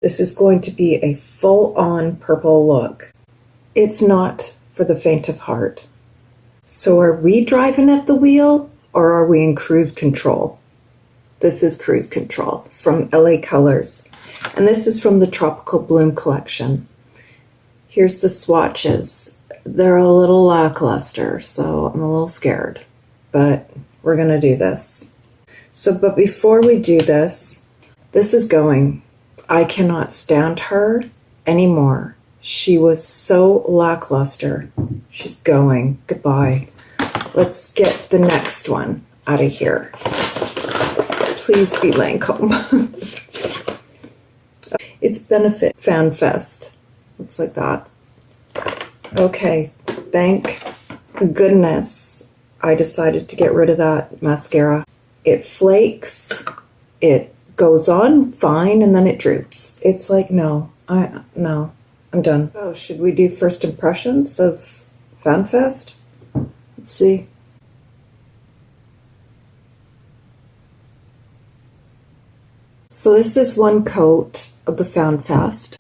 This is going to be a full-on purple look. It's not for the faint of heart. So are we driving at the wheel or are we in cruise control? This is cruise control from l.a.colors. And this is from the Tropical Bloom collection. Here's the swatches. They're a little lackluster, so I'm a little scared. But we're going to do this. But before we do this, this is going. I cannot stand her anymore. She was so lackluster. She's going. Goodbye. Let's get the next one out of here. Please be Lancome. It's Benefit FanFest. Looks like that. Okay, thank goodness I decided to get rid of that mascara. It flakes, it goes on fine, and then it droops. It's like, no, I'm done. Oh, should we do first impressions of FanFest? Let's see. So this is one coat of the FanFest.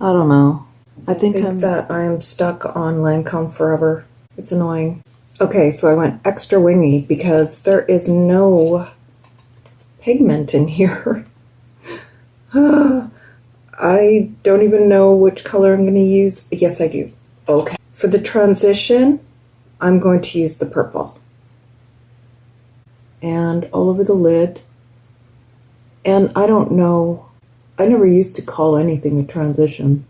I don't know. I think I'm stuck on Lancome forever. It's annoying. Okay, so I went extra wingy because there is no pigment in here. I don't even know which color I'm going to use. Yes, I do. Okay. For the transition, I'm going to use the purple. And all over the lid. And I don't know. I never used to call anything a transition.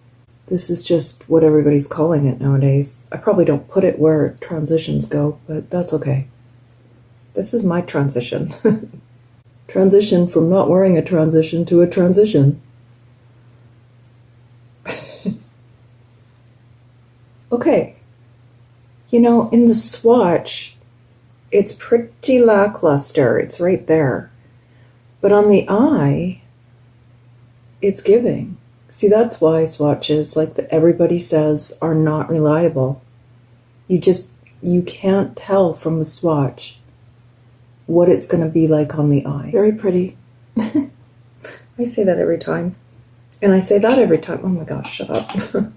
This is just what everybody's calling it nowadays. I probably don't put it where transitions go, but that's okay. This is my transition. Transition from not wearing a transition to a transition. Okay. You know, in the swatch, it's pretty lackluster. It's right there. But on the eye, it's giving. See, that's why swatches, like everybody says, are not reliable. You can't tell from the swatch what it's going to be like on the eye. Very pretty. I say that every time. And I say that every time. Oh my gosh, shut up.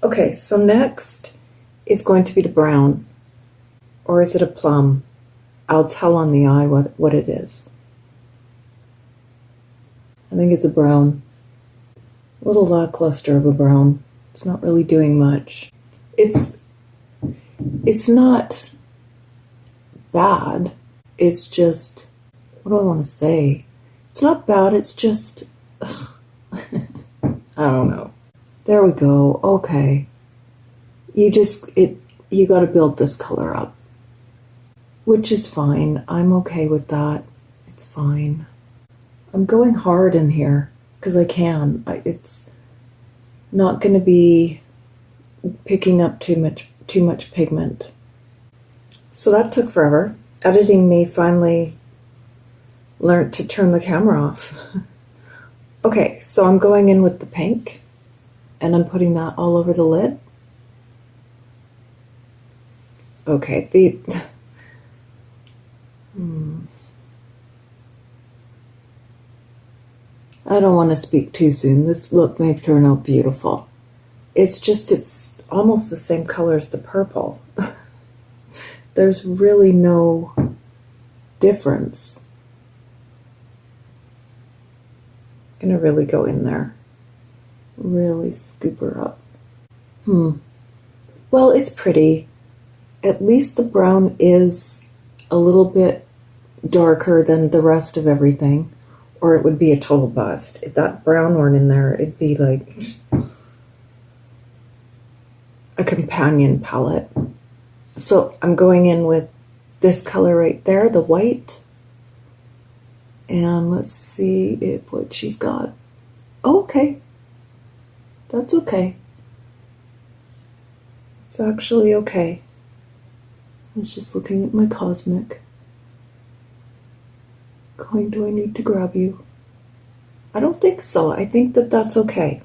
Okay, so next is going to be the brown. Or is it a plum? I'll tell on the eye what it is. I think it's a brown. A little lackluster of a brown. It's not really doing much. It's not bad. It's just, what do I want to say? It's not bad, it's just, I don't know. There we go, okay. You gotta build this color up. Which is fine, I'm okay with that. It's fine. I'm going hard in here, because I can. It's not gonna be picking up too much pigment. So that took forever. Editing me finally learned to turn the camera off. Okay, so I'm going in with the pink, and I'm putting that all over the lid. Okay, I don't want to speak too soon. This look may turn out beautiful. It's almost the same color as the purple. There's really no difference. I'm gonna really go in there. Really scoop her up. Well, it's pretty. At least the brown is a little bit darker than the rest of everything, or it would be a total bust. If that brown weren't in there, it'd be like a companion palette. So I'm going in with this color right there, the white. And let's see what she's got. Oh, okay. That's okay. It's actually okay. I was just looking at my Cosmic. Going, do I need to grab you? I don't think so. I think that's okay.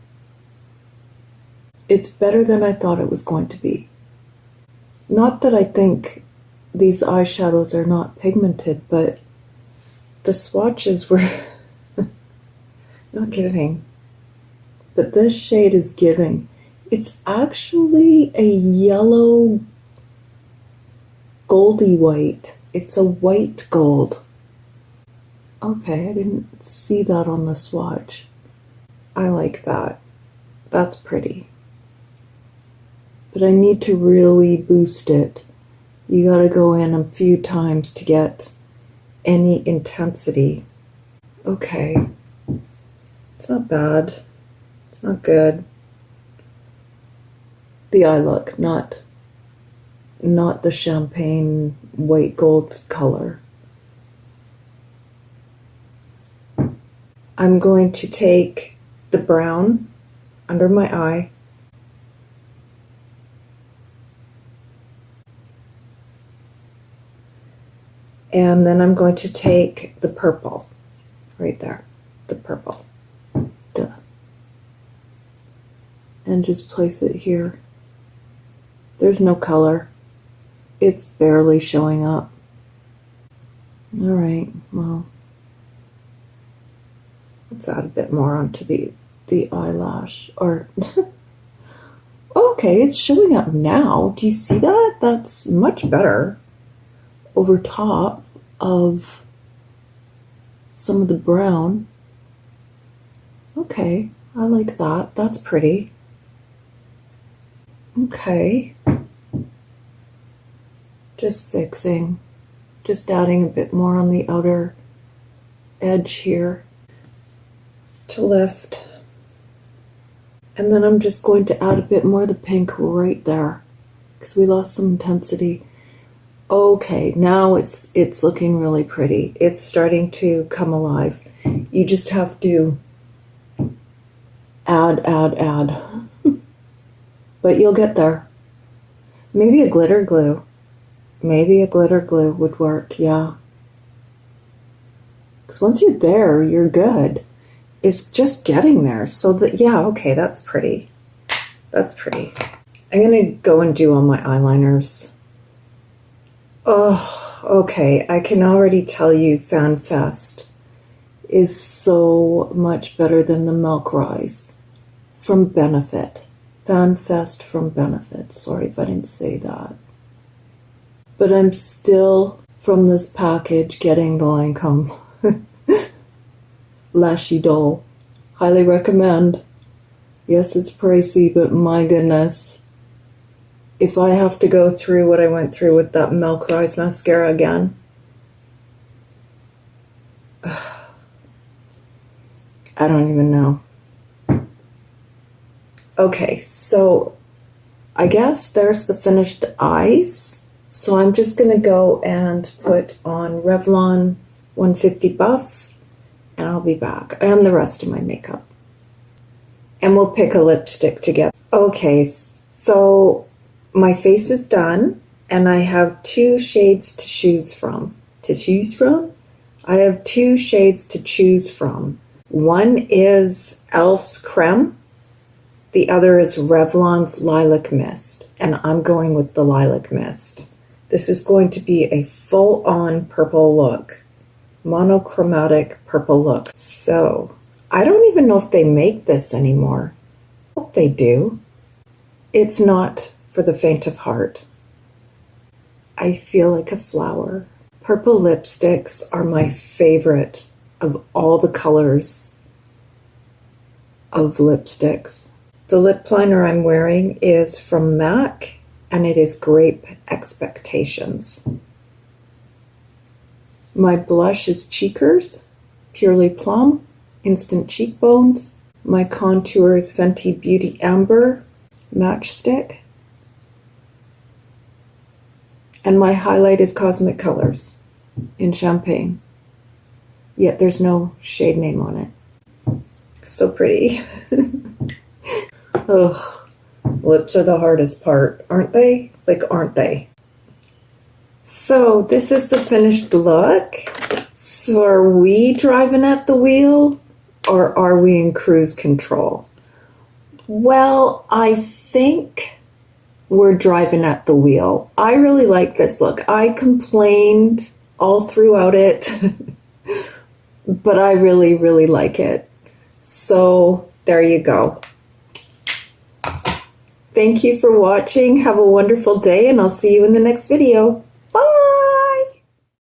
It's better than I thought it was going to be. Not that I think these eyeshadows are not pigmented, but the swatches were not giving. but this shade is giving. It's actually a yellow goldy white. It's a white gold. Okay, I didn't see that on the swatch. I like that. That's pretty. But I need to really boost it. You gotta go in a few times to get any intensity. Okay. It's not bad. It's not good. The eye look, not the champagne white gold color. I'm going to take the brown under my eye and then I'm going to take the purple right there, the purple. Duh. And just place it here. There's no color. It's barely showing up. All right, well, let's add a bit more onto the eyelash. Or okay, it's showing up now. Do you see that? That's much better over top of some of the brown. Okay, I like that. That's pretty. Okay. Just fixing. Just adding a bit more on the outer edge here to lift. And then I'm just going to add a bit more of the pink right there because we lost some intensity. Okay, now it's looking really pretty. It's starting to come alive. You just have to add. But you'll get there. Maybe a glitter glue. Maybe a glitter glue would work, yeah. Because once you're there, you're good. It's just getting there. So that, yeah, okay, that's pretty. That's pretty. I'm going to go and do all my eyeliners. Oh, okay. I can already tell you FanFest is so much better than the Milk Rise from Benefit. FanFest from Benefit. Sorry if I didn't say that. But I'm still, from this package, getting the Lancome Lashy Doll. Highly recommend. Yes, it's pricey, but my goodness. If I have to go through what I went through with that Milk Rise mascara again, I don't even know. Okay, so I guess there's the finished eyes. So I'm just going to go and put on Revlon 150 Buff, and I'll be back, and the rest of my makeup. And we'll pick a lipstick together. Okay, so my face is done, and I have 2 shades to choose from. I have 2 shades to choose from. One is e.l.f.'s Creme. The other is Revlon's Lilac Mist, and I'm going with the Lilac Mist. This is going to be a full-on purple look, monochromatic purple look. So, I don't even know if they make this anymore. I hope they do. It's not for the faint of heart. I feel like a flower. Purple lipsticks are my favorite of all the colors of lipsticks. The lip liner I'm wearing is from MAC, and it is Grape Expectations. My blush is Cheekers, Purely Plum, Instant Cheekbones. My contour is Fenty Beauty Amber Matchstick. And my highlight is Cosmic Colors in Champagne. Yet there's no shade name on it. So pretty. Ugh. Lips are the hardest part, aren't they? Like, aren't they? So, this is the finished look. So, are we driving at the wheel, or are we in cruise control? Well, I think we're driving at the wheel. I really like this look. I complained all throughout it, but I really, really like it. So, There you go. Thank you for watching. Have a wonderful day, and I'll see you in the next video.